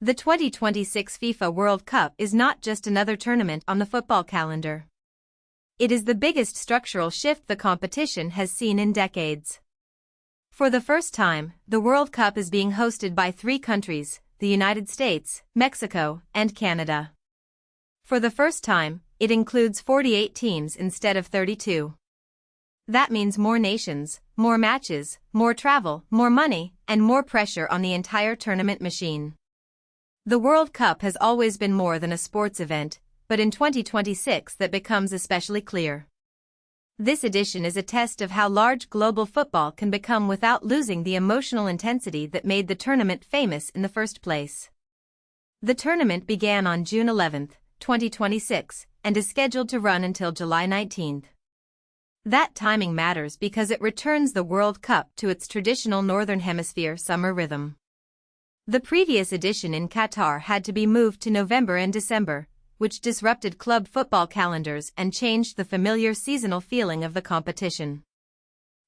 The 2026 FIFA World Cup is not just another tournament on the football calendar. It is the biggest structural shift the competition has seen in decades. For the first time, the World Cup is being hosted by three countries: the United States, Mexico, and Canada. For the first time, it includes 48 teams instead of 32. That means more nations, more matches, more travel, more money, and more pressure on the entire tournament machine. The World Cup has always been more than a sports event, but in 2026 that becomes especially clear. This edition is a test of how large global football can become without losing the emotional intensity that made the tournament famous in the first place. The tournament began on June 11, 2026, and is scheduled to run until July 19. That timing matters because it returns the World Cup to its traditional Northern Hemisphere summer rhythm. The previous edition in Qatar had to be moved to November and December, which disrupted club football calendars and changed the familiar seasonal feeling of the competition.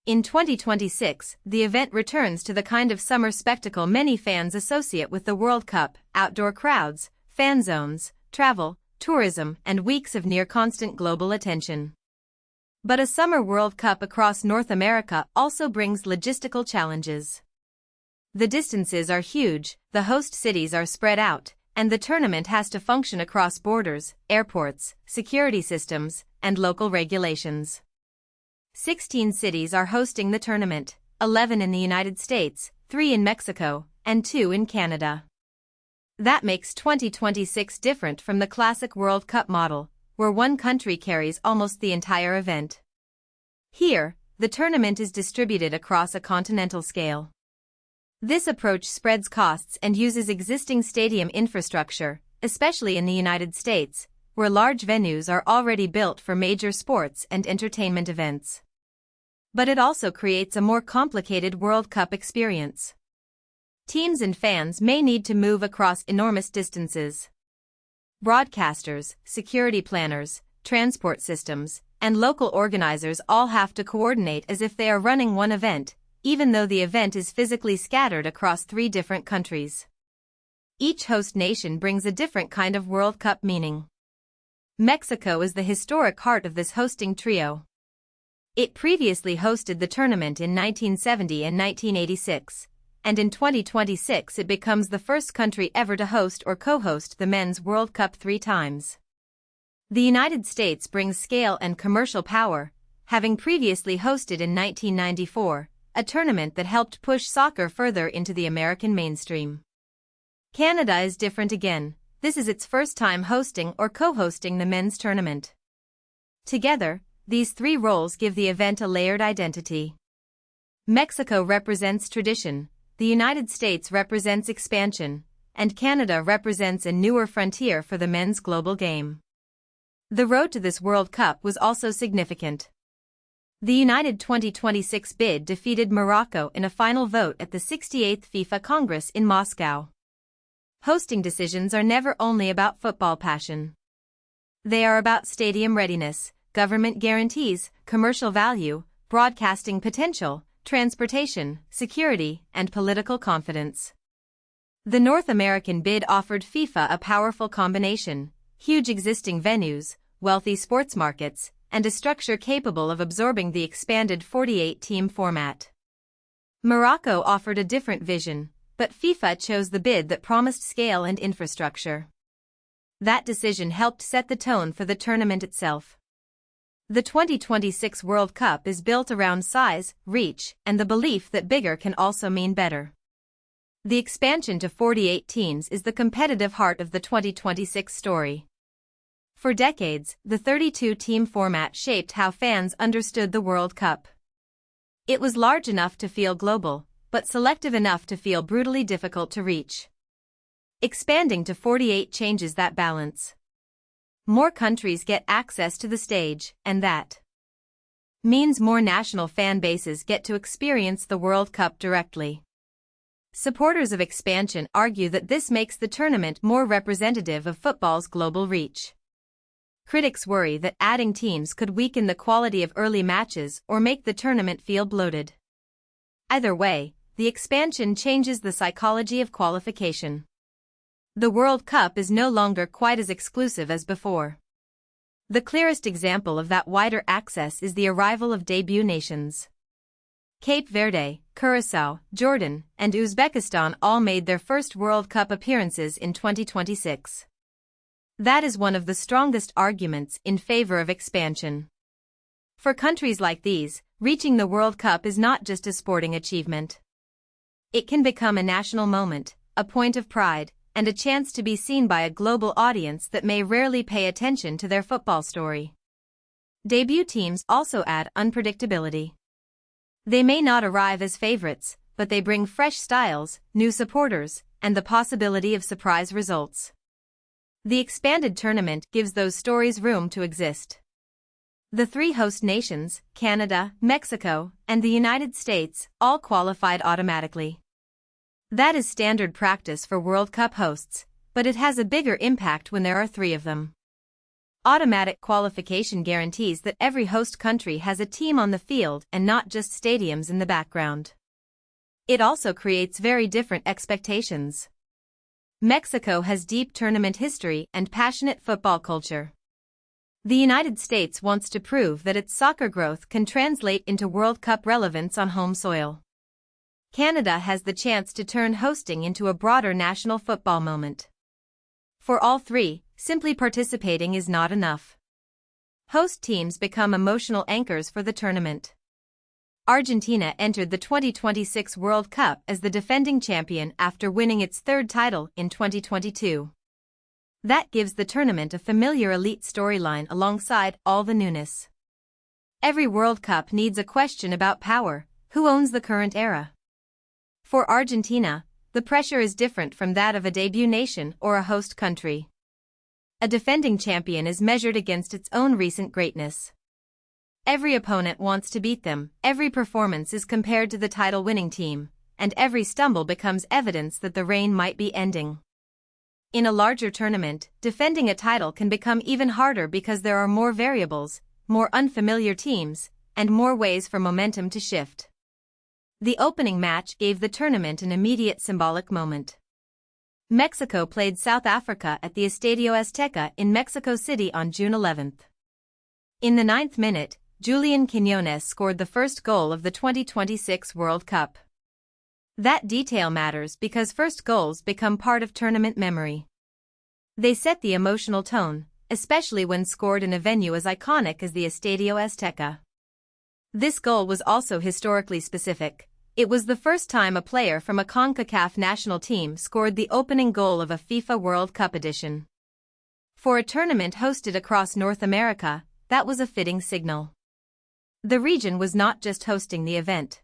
In 2026, the event returns to the kind of summer spectacle many fans associate with the World Cup: outdoor crowds, fan zones, travel, tourism, and weeks of near-constant global attention. But a summer World Cup across North America also brings logistical challenges. The distances are huge, the host cities are spread out, and the tournament has to function across borders, airports, security systems, and local regulations. 16 cities are hosting the tournament, 11 in the United States, 3 in Mexico, and 2 in Canada. That makes 2026 different from the classic World Cup model, where one country carries almost the entire event. Here, the tournament is distributed across a continental scale. This approach spreads costs and uses existing stadium infrastructure, especially in the United States, where large venues are already built for major sports and entertainment events. But it also creates a more complicated World Cup experience. Teams and fans may need to move across enormous distances. Broadcasters, security planners, transport systems, and local organizers all have to coordinate as if they are running one event, even though the event is physically scattered across 3 different countries. Each host nation brings a different kind of World Cup meaning. Mexico is the historic heart of this hosting trio. It previously hosted the tournament in 1970 and 1986, and in 2026 it becomes the first country ever to host or co-host the Men's World Cup 3 times. The United States brings scale and commercial power, having previously hosted in 1994, a tournament that helped push soccer further into the American mainstream. Canada is different again. This is its first time hosting or co-hosting the men's tournament. Together, these 3 roles give the event a layered identity. Mexico represents tradition, the United States represents expansion, and Canada represents a newer frontier for the men's global game. The road to this World Cup was also significant. The United 2026 bid defeated Morocco in a final vote at the 68th FIFA Congress in Moscow. Hosting decisions are never only about football passion. They are about stadium readiness, government guarantees, commercial value, broadcasting potential, transportation, security, and political confidence. The North American bid offered FIFA a powerful combination: huge existing venues, wealthy sports markets, and a structure capable of absorbing the expanded 48-team format. Morocco offered a different vision, but FIFA chose the bid that promised scale and infrastructure. That decision helped set the tone for the tournament itself. The 2026 World Cup is built around size, reach, and the belief that bigger can also mean better. The expansion to 48 teams is the competitive heart of the 2026 story. For decades, the 32-team format shaped how fans understood the World Cup. It was large enough to feel global, but selective enough to feel brutally difficult to reach. Expanding to 48 changes that balance. More countries get access to the stage, and that means more national fan bases get to experience the World Cup directly. Supporters of expansion argue that this makes the tournament more representative of football's global reach. Critics worry that adding teams could weaken the quality of early matches or make the tournament feel bloated. Either way, the expansion changes the psychology of qualification. The World Cup is no longer quite as exclusive as before. The clearest example of that wider access is the arrival of debut nations. Cape Verde, Curaçao, Jordan, and Uzbekistan all made their first World Cup appearances in 2026. That is one of the strongest arguments in favor of expansion. For countries like these, reaching the World Cup is not just a sporting achievement. It can become a national moment, a point of pride, and a chance to be seen by a global audience that may rarely pay attention to their football story. Debut teams also add unpredictability. They may not arrive as favorites, but they bring fresh styles, new supporters, and the possibility of surprise results. The expanded tournament gives those stories room to exist. The three host nations, Canada, Mexico, and the United States, all qualified automatically. That is standard practice for World Cup hosts, but it has a bigger impact when there are three of them. Automatic qualification guarantees that every host country has a team on the field and not just stadiums in the background. It also creates very different expectations. Mexico has deep tournament history and passionate football culture. The United States wants to prove that its soccer growth can translate into World Cup relevance on home soil. Canada has the chance to turn hosting into a broader national football moment. For all three, simply participating is not enough. Host teams become emotional anchors for the tournament. Argentina entered the 2026 World Cup as the defending champion after winning its third title in 2022. That gives the tournament a familiar elite storyline alongside all the newness. Every World Cup needs a question about power: who owns the current era? For Argentina, the pressure is different from that of a debut nation or a host country. A defending champion is measured against its own recent greatness. Every opponent wants to beat them, every performance is compared to the title-winning team, and every stumble becomes evidence that the reign might be ending. In a larger tournament, defending a title can become even harder because there are more variables, more unfamiliar teams, and more ways for momentum to shift. The opening match gave the tournament an immediate symbolic moment. Mexico played South Africa at the Estadio Azteca in Mexico City on June 11th. In the 9th minute, Julian Quiñones scored the first goal of the 2026 World Cup. That detail matters because first goals become part of tournament memory. They set the emotional tone, especially when scored in a venue as iconic as the Estadio Azteca. This goal was also historically specific. It was the first time a player from a CONCACAF national team scored the opening goal of a FIFA World Cup edition. For a tournament hosted across North America, that was a fitting signal. The region was not just hosting the event.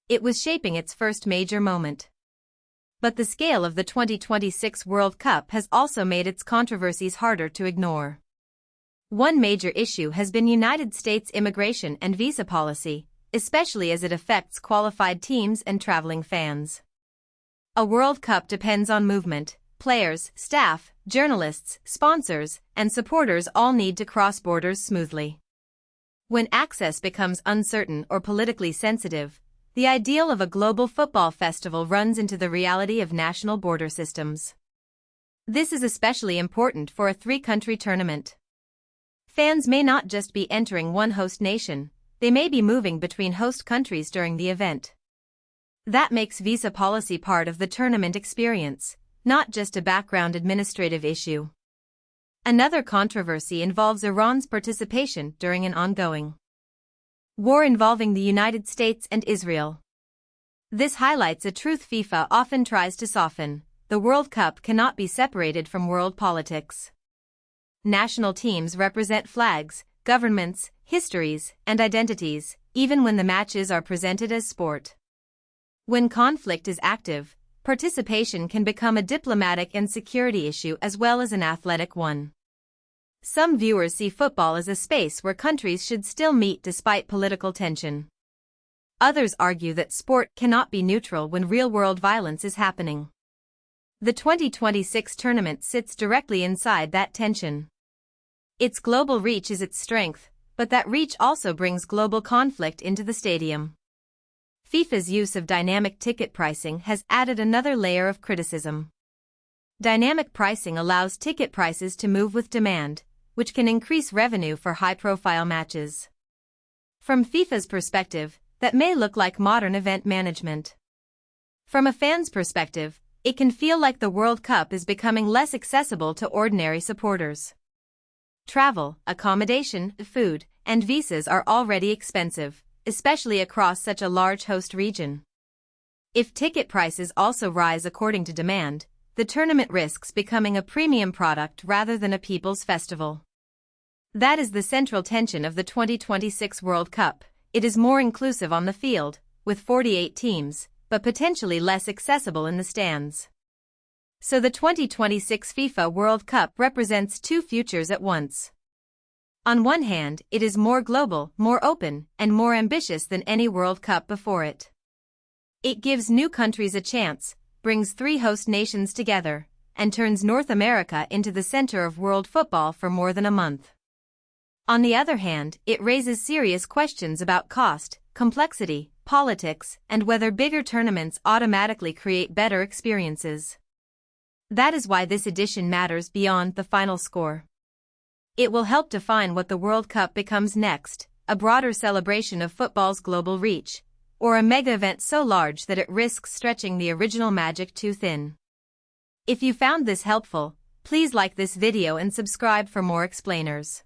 It was shaping its first major moment. But the scale of the 2026 World Cup has also made its controversies harder to ignore. One major issue has been United States immigration and visa policy, especially as it affects qualified teams and traveling fans. A World Cup depends on movement. Players, staff, journalists, sponsors, and supporters all need to cross borders smoothly. When access becomes uncertain or politically sensitive, the ideal of a global football festival runs into the reality of national border systems. This is especially important for a three-country tournament. Fans may not just be entering one host nation, they may be moving between host countries during the event. That makes visa policy part of the tournament experience, not just a background administrative issue. Another controversy involves Iran's participation during an ongoing war involving the United States and Israel. This highlights a truth FIFA often tries to soften: the World Cup cannot be separated from world politics. National teams represent flags, governments, histories, and identities, even when the matches are presented as sport. When conflict is active, participation can become a diplomatic and security issue as well as an athletic one. Some viewers see football as a space where countries should still meet despite political tension. Others argue that sport cannot be neutral when real-world violence is happening. The 2026 tournament sits directly inside that tension. Its global reach is its strength, but that reach also brings global conflict into the stadium. FIFA's use of dynamic ticket pricing has added another layer of criticism. Dynamic pricing allows ticket prices to move with demand, which can increase revenue for high-profile matches. From FIFA's perspective, that may look like modern event management. From a fan's perspective, it can feel like the World Cup is becoming less accessible to ordinary supporters. Travel, accommodation, food, and visas are already expensive, especially across such a large host region. If ticket prices also rise according to demand, the tournament risks becoming a premium product rather than a people's festival. That is the central tension of the 2026 World Cup. It is more inclusive on the field, with 48 teams, but potentially less accessible in the stands. So the 2026 FIFA World Cup represents two futures at once. On one hand, it is more global, more open, and more ambitious than any World Cup before it. It gives new countries a chance, brings three host nations together, and turns North America into the center of world football for more than a month. On the other hand, it raises serious questions about cost, complexity, politics, and whether bigger tournaments automatically create better experiences. That is why this edition matters beyond the final score. It will help define what the World Cup becomes next, a broader celebration of football's global reach, or a mega event so large that it risks stretching the original magic too thin. If you found this helpful, please like this video and subscribe for more explainers.